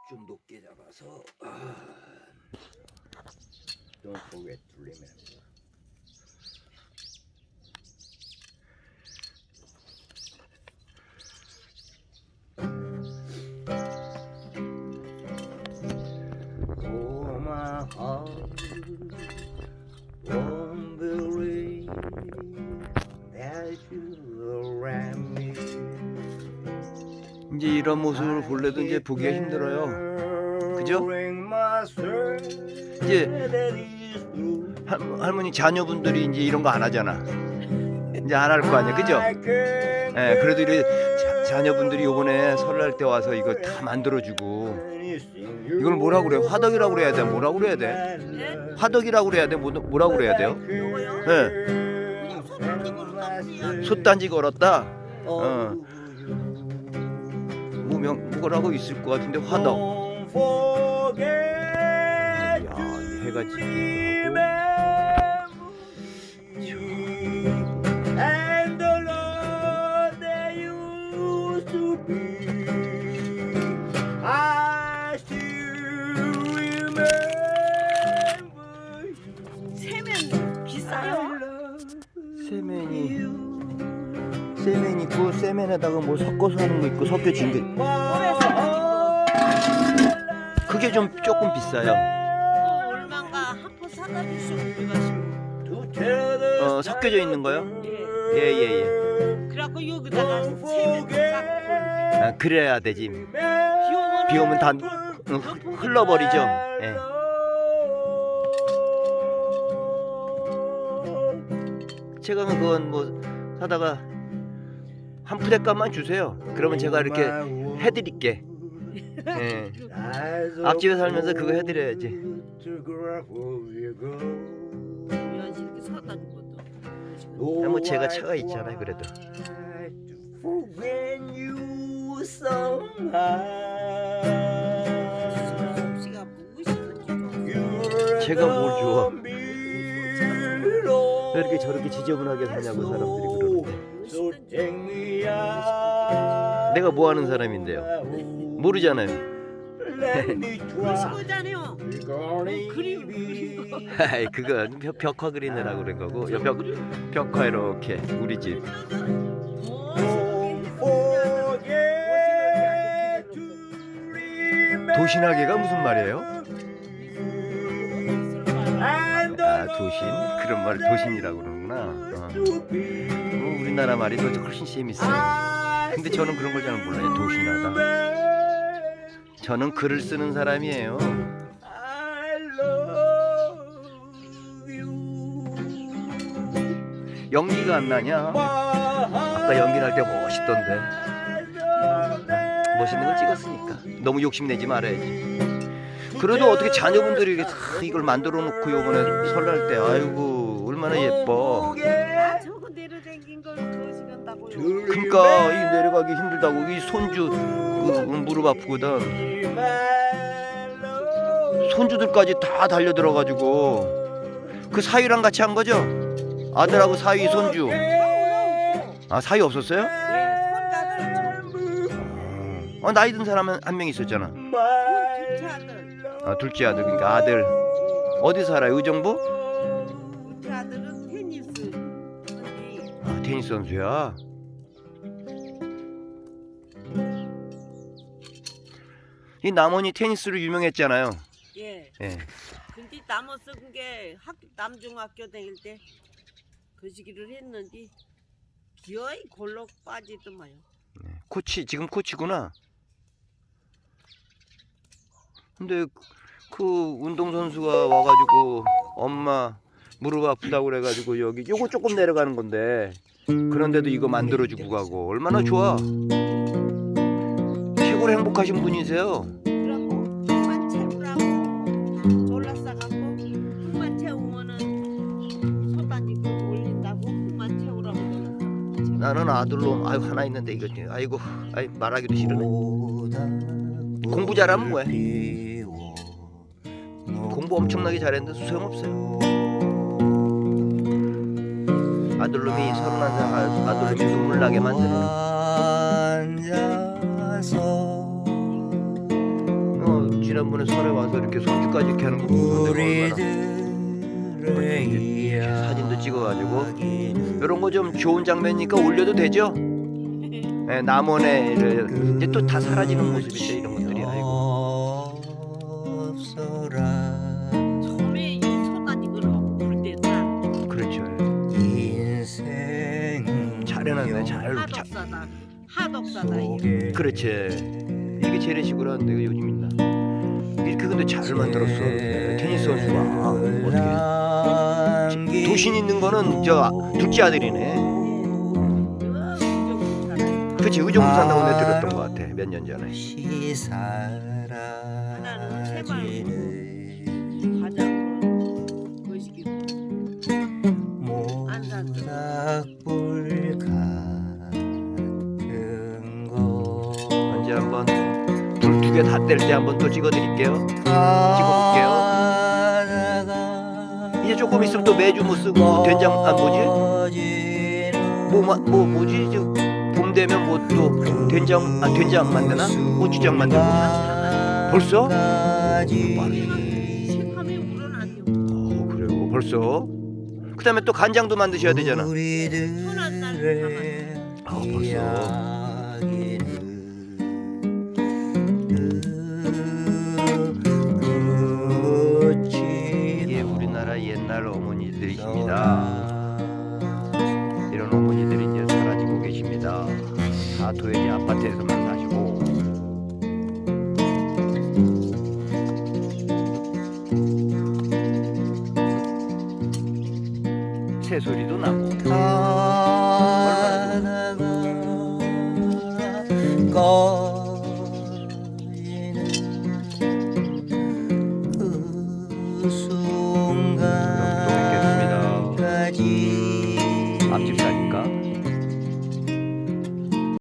좀 높게 잡아서 Don't forget to remember. Oh my heart won't believe that you're around me. 이제 이런 모습을 볼래도 이제 보기가 힘들어요. 그죠? 이제 할머니 자녀분들이 이제 이런 거 안 하잖아. 이제 안 할 거 아니야, 그죠? 예, 그래도 이래 자녀분들이 요번에 설날 때 와서 이거 다 만들어주고. 이걸 뭐라고 그래? 화덕이라고 그래야 돼? 뭐라고 그래야 돼? 네? 화덕이라고 그래야 돼? 뭐라고 그래야 돼요? 요거요? 예. 그냥 손단지 걸었다. 솥단지 걸었다. 뭐라고 있을 것 같은데 화덕. 야, 이 해가 지기도 하고. And the love that used to be, I still remember you. 세면 비싸요? 세멘 있고 세멘에다가 뭐 섞어서 하는 거 있고 섞여진 게 홀에서 가진 거. 그게 좀 조금 비싸요. 얼마인가 한 포 사다 주시고 섞여져 있는 거요? 예. 예예예. 그래갖고 여기다가 세면 싹 그래야 되지. 비 비 오면 다 흘러버리죠. 예. 제가 그건 뭐 사다가 한 푸대값만 주세요. 그러면 제가 이렇게 해드릴게. 예. 앞집에 살면서 그거 해드려야지. 연시 이렇게 사다 준 것도. 뭐 제가 차가 있잖아요. 그래도 씨가 무엇이든지 제가 뭘 좋아? 왜 이렇게 저렇게 지저분하게 사냐고 사람들이 그러는데 내가 뭐 하는 사람인데요? 모르잖아요. 그러시고잖아요. 그림 거. 아이, 그건 벽화 그리느라고 그런 거고. 벽화 이렇게 우리 집. 도신하게가 무슨 말이에요? 아, 도신? 그런 말을 도신이라고 그러는구나. 우리나라 말이 더 훨씬 재밌어. 근데 저는 그런 걸 잘 몰라요. 도신하다. 저는 글을 쓰는 사람이에요. 연기가 안 나냐? 아까 연기할 때 멋있던데. 멋있는 걸 찍었으니까 너무 욕심내지 말아야지. 그래도 어떻게 자녀분들이 이렇게 다 이걸 만들어 놓고 요번에 설날 때 아이고 얼마나 예뻐. 아 저거 내려댕긴 걸 그러시간다고요. 그러니까 이 내려가기 힘들다고. 이 손주 무릎 아프거든. 손주들까지 다 달려들어가지고 그 사위랑 같이 한 거죠? 아들하고 사위 손주. 아 사위 없었어요? 예, 손자들 나이 든 사람 한 명 있었잖아. 둘째 아들. 둘째 아들. 그러니까 아들 어디 살아요? 의정부? 둘째 아들은 테니스 언니. 테니스 선수야. 이 남원이 테니스로 유명했잖아요. 예. 예. 근데 남어 쓴 게 남중학교 다닐 때 그 시기를 했는데 기어이 골로 빠지더만요. 코치 지금 코치구나. 근데 그 운동 선수가 와가지고 엄마 무릎 아프다고 그래가지고 여기 요거 조금 내려가는 건데 그런데도 이거 만들어주고 가고 얼마나 좋아. 최고로 행복하신 분이세요. 그래갖고 흙만 채우라고 졸라싸갖고 흙만 채우면은 소단지 그 올린다고 흙만 채우라고 졸라싸. 나는 아들로 아유 하나 있는데 이거 아이고 말하기도 싫으네. 공부 잘하면 뭐해? 공부 엄청나게 잘했는데 소용없어요. 아들놈이 31살 아들놈이 눈물 나게 만드는 지난번에 설에 와서 이렇게 손주까지 이렇게 하는 거 보는데 얼마나 사진도 찍어가지고 이런 거 좀 좋은 장면이니까 올려도 되죠? 네, 남원에 이제 또 다 사라지는 모습인데 이런 것들이 아이고. 처음에 이 소다니그로 부를 때다 그렇죠. 잘 해놨네. 하덕사다 이게. 그렇지. 이게 재래식으로 하는데 요즘 있나? 이렇게 근데 잘 만들었어. 테니스 선수가 어떻게? 도신 있는 거는 저 둘째 아들이네. 그치, 의정부 산다고 내가 들었던 것 같아. 몇 년 전에. 하나는 새말 과장으로 거시기고 안산도 언제 한번 두 개 다 뗄 때 한번 또 찍어드릴게요. 찍어볼게요. 이제 조금 있으면 또 매주 뭐 쓰고 된장 뭐지? 뭐지? 봄 되면 뭐 또 된장 된장 만드나? 고추장 만들고 벌써? 새카매 우러나죠. 그래요 벌써? 그 다음에 또 간장도 만드셔야 되잖아. 손한 날 벌써. 이게 우리나라 옛날 어머니들이십니다. 이런 어머니들이 이제 사라지고 계십니다. 다 도예지 아파트에서만 사시고. 새소리도 나고. 또 뵙겠습니다. 앞집 사니까.